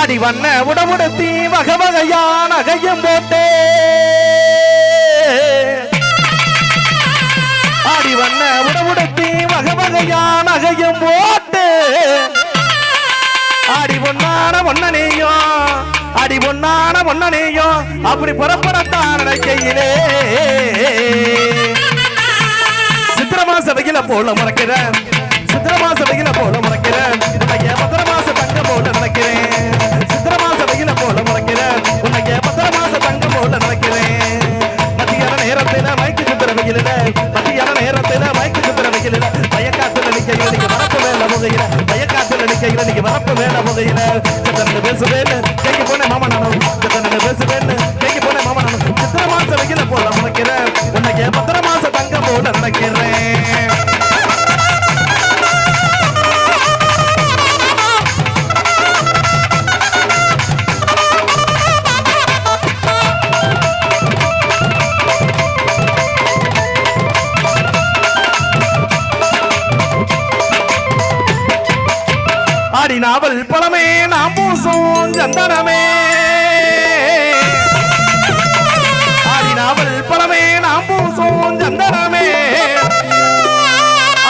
ஆடி வண்ண உடமுடுத்தி வகை வகையான நகையும் போட்டே ஆடி வண்ண உடமுடுத்தி வகை வகையான நகையும் போட்டு ஆடி பொன்னான பொன்னனையும் அடி பொன்னான பொன்னனையும் அப்படி புறப்படத்தான் நினைக்கையிலே சித்திரமா சபையில போல மறக்கிறேன் சித்திரமா சபையில போல மறக்கிறேன் உன்னைய மதுர மாச தங்கம் போல நினைக்கிறேன் சித்திரமா சபையில போல மறக்கிறேன் உன்னைய மதுர மாச தங்கம் போல நினைக்கிறேன் மத்தியான நேரத்தில மைக்கு சித்திர வெயில மத்தியான நேரத்தில மைக்கு சித்திர வெயில பயக்காத்துல நிக்கையில நீங்க வரப்பு வேலை போகையில பயக்காத்துல நிக்கையில நீங்க வரப்பு வேலை போகையில சித்தரன்னு பேசுவேன்னு கைக்கு போனேன் மாமா நானும் சித்தரன்னு பேசுவேன்னு கைக்கு போனேன் மாமா நானும் சித்திரமா சபையில போல மறக்கிறேன் உன்னைய மதுர மாச தங்கம் போல நினைக்கிறேன் நாவல் பழமே நாம் பூசும் சந்தனமே ஆடி நாவல் பழமே நாம் பூசும் சந்தனமே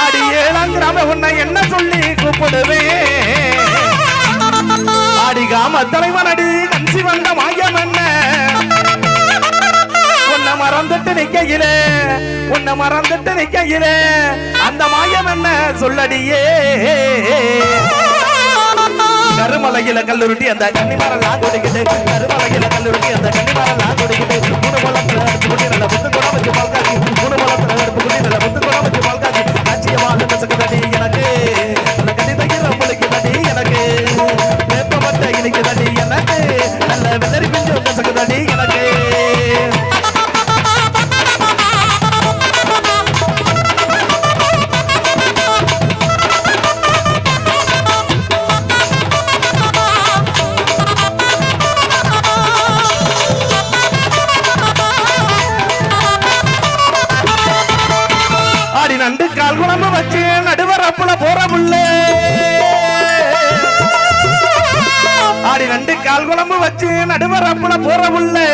ஆடி ஏழாங்கிராம உன்னை என்ன சொல்லி கூப்பிடுவே ஆடி காம தலைவனடி கஞ்சி வந்த மாயம் என்ன உன்னை மறந்துட்டு நிக்கையிலே உன்னை மறந்துட்டு நிக்கையிலே அந்த மாயம் என்ன சொல்லடியே கருமலையில கல்லுருட்டி அந்த கன்னிமாரெல்லாம் குடிக்கிட்டு கருமலையில கல்லுருட்டி அந்த கன்னிமாரெல்லாம் குடிக்கிட்டு மூணு மலத்துல அடுப்பு குட்டி நல்ல புத்து கூட வச்சு பால்காட்சி மூணு மலத்துல அடுப்பு குட்டி நல்ல புத்து கூட வச்சு பால்காட்சி ஆட்சியமாக கசக்கு தடி எனக்கு நல்ல கட்டி தைக்கிற உங்களுக்கு தடி எனக்கு வேப்ப மட்டை இன்னைக்கு தடி எனக்கு நல்ல வெள்ளரி பிஞ்சு கசக்கு தடி எனக்கு நண்டு கால் குழம்பு வச்சு நடுவரப்புல போற புள்ளே ஆடி நண்டு கால் குழம்பு வச்சு நடுவரப்புல போற புள்ளே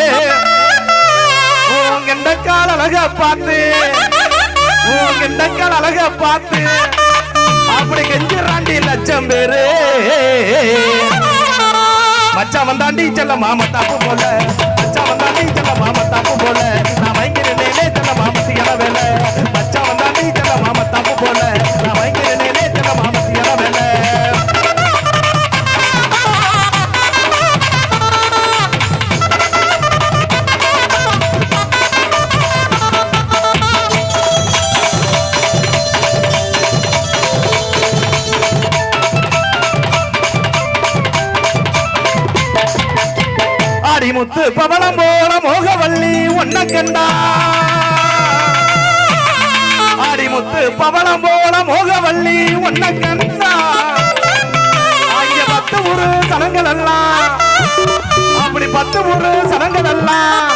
கெண்டக்கால் அழக பார்த்து கெண்டக்கால் அழக பார்த்து அப்படி கெஞ்சிராண்டி லட்சம் பேரு மச்சான் வந்தாண்டி செல்ல மாமத்தாப்பு போல மச்சான் வந்தாண்டி செல்ல மாமத்தாப்பு போல நான் வைக்கிறேனே செல்ல மாமத்தியான வேலை மச்சான் வந்தாண்டி செல்ல மாமத்தாப்பு போல நான் வைக்கிறேனே செல்ல மாமத்தியான வேலை முத்து பவளம் போல மோகவல்லி ஒன்ன கண்டா ஆடி முத்து பவளம் போல மோகவல்லி ஒன்ன கண்டா ஆகிய 10 ஊரு சனங்கள் எல்லாம் அப்படி 10 ஊரு சனங்கள் எல்லாம்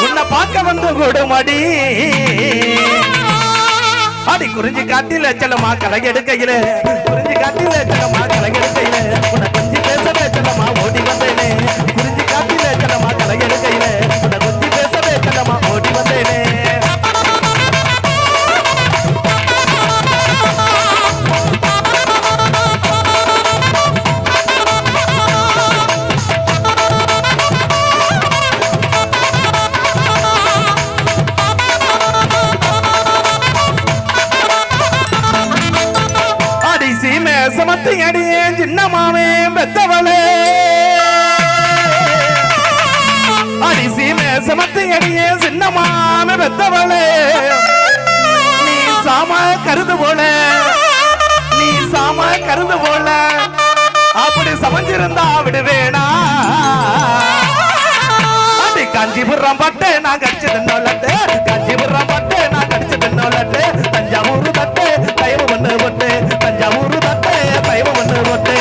உன்னை பார்க்க வந்து கொடுமடி ஆடி குறிஞ்சி காட்டில செல்லமா கலை எடுக்கையில குறிஞ்சி காட்டில செல்லமா கலை எடுக்கையில உன்னை கொஞ்சி பேசவே செல்லமா ஓடி வந்தேனே குறிஞ்சி காட்டில செல்லமா கலை எடுக்கையில உன்னை கொஞ்சி பேசவே செல்லமா ஓடி வந்தேனே சமத்து அடியே சின்னமாவே பெத்தவளே அடிசி மேசமத்து அடியே சின்னமாவே பெத்தவளே நீ சாம கருது போல நீ சாம கருது போல அப்படி சமைஞ்சிருந்தா விடுவேனா அடி காஞ்சிபுரம் பட்டு நான் கடிச்சு தின்னோலட்டு காஞ்சிபுரம் பட்டு நான் கடிச்சு தின்னோலட்டு தஞ்சாவூர் தட்டு தயவு பண்ணு போட்டு தஞ்சாவூர் தட்டு தயவு பண்ணு போட்டு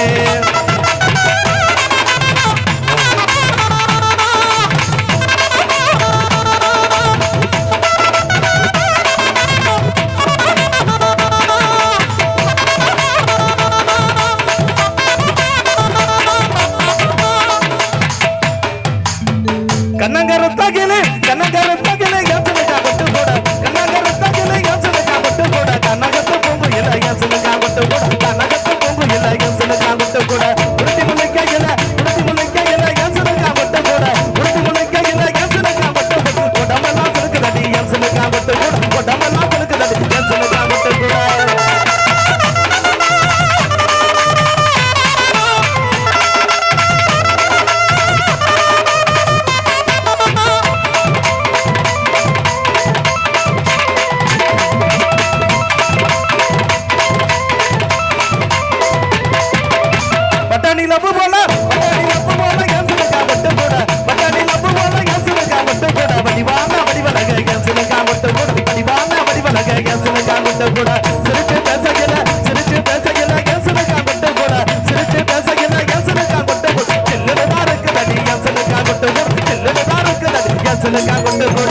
எசனுக்கா கொண்டு கூட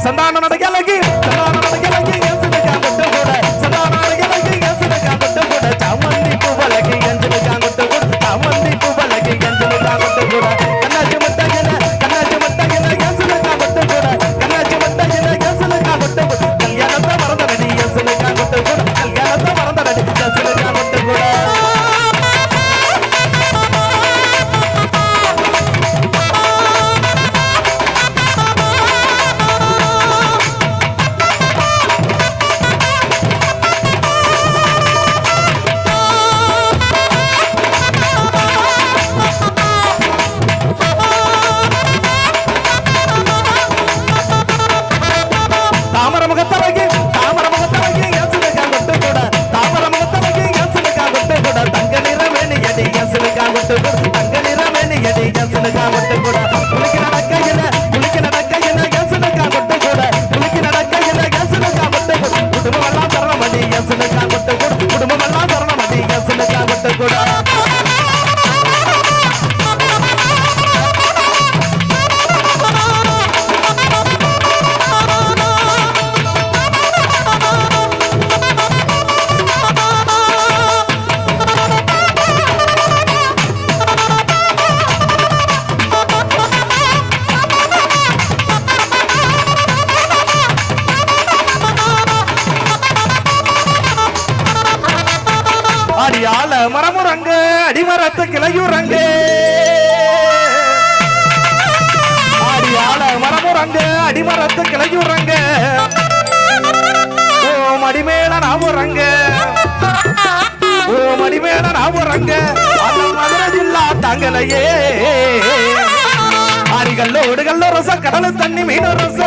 சந்தான நடையழகி எசனுக்கா கொண்டு கூட சந்தான நடையழகி எசனுக்கா கொண்டு கூட சாமந்தி பூவழகி எசனுக்கா கொண்டு கூட சாமந்தி பூவழகி எசனுக்கா கொண்டு கூட கண்ணாச்சி மட்டையில எசனுக்கா கொண்டு கூட கண்ணாச்சி மட்டையில எசனுக்கா கொண்டு கூட கல்யாணத்தை மறந்தடி எசனுக்கா கொண்டு கூட கல்யாணத்தை மறந்தடி எசனுக்கா கொண்டு கூட தாமரமுகத்தழகி எசனுக்கா கொண்டு கூட தாமரமுகத்தழகி எசனுக்கா கொண்டு கூட தங்க நிறமேனி எடி எசனுக்கா கொண்டு கூட தங்க நிறமேனி எடி எசனுக்கா கொண்டு கூட குளிக்க நடக்கையில எசனுக்கா கொண்டு கூட குளிக்க நடக்கையில எசனுக்கா கொண்டு கூட குடும்பமெல்லாம் சரணமடி எசனுக்கா கொண்டு கூட குடும்பமெல்லாம் சரணமடி எசனுக்கா கொண்டு கூட அடியால மரமுறங்க அடிமரத்து கிளையுறங்க அடியால மரமுறங்க அடிமரத்து கிளையுறங்க ஓ மடிமேல நாவுறங்க ஓ மடிமேல நாவுறங்க அது மதுரை ஜில்லா தாங்கலையே ஆடிகல்லோடு ரச கடலு தண்ணி மீன ரச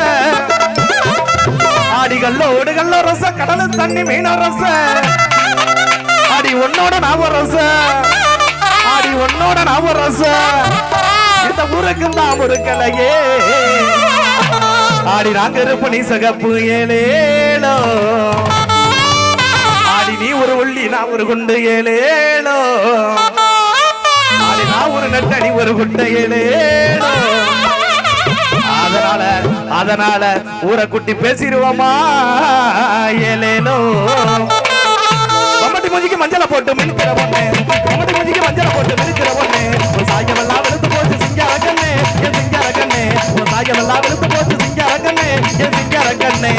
ஆடிகல்லோடு ரச கடலு தண்ணி மீன ரச ஆடி உன்னோட நாமரச ஆடி உன்னோட நாமரச இந்த ஊருக்கு தான் இருக்கலையே ஆடி நாங்க இருப்பு நீ சகப்பு ஏழேலோ ஆடி நீ ஒரு ஒள்ளி நான் ஒரு குண்டு ஏழேலோ ஆடி நான் ஒரு நெட்ட நீ ஒரு குண்டை ஏழேலோ அதனால ஊரை குட்டி பேசிடுவோமா ஏழேலோ கம்மட்டி மூஞ்சிக்கு மஞ்சளை போட்டு மினுக்கிற பொண்ணு கம்மட்டி மூஞ்சிக்கு மஞ்சளை போட்டு மினுக்கிற பொண்ணு சாயமெல்லாம் வெளுத்து போச்சு சிங்கார கண்ணு என் சிங்கார கண்ணு சாயமெல்லாம் வெளுத்து போச்சு சிங்கார கண்ணு என் சிங்கார கண்ணு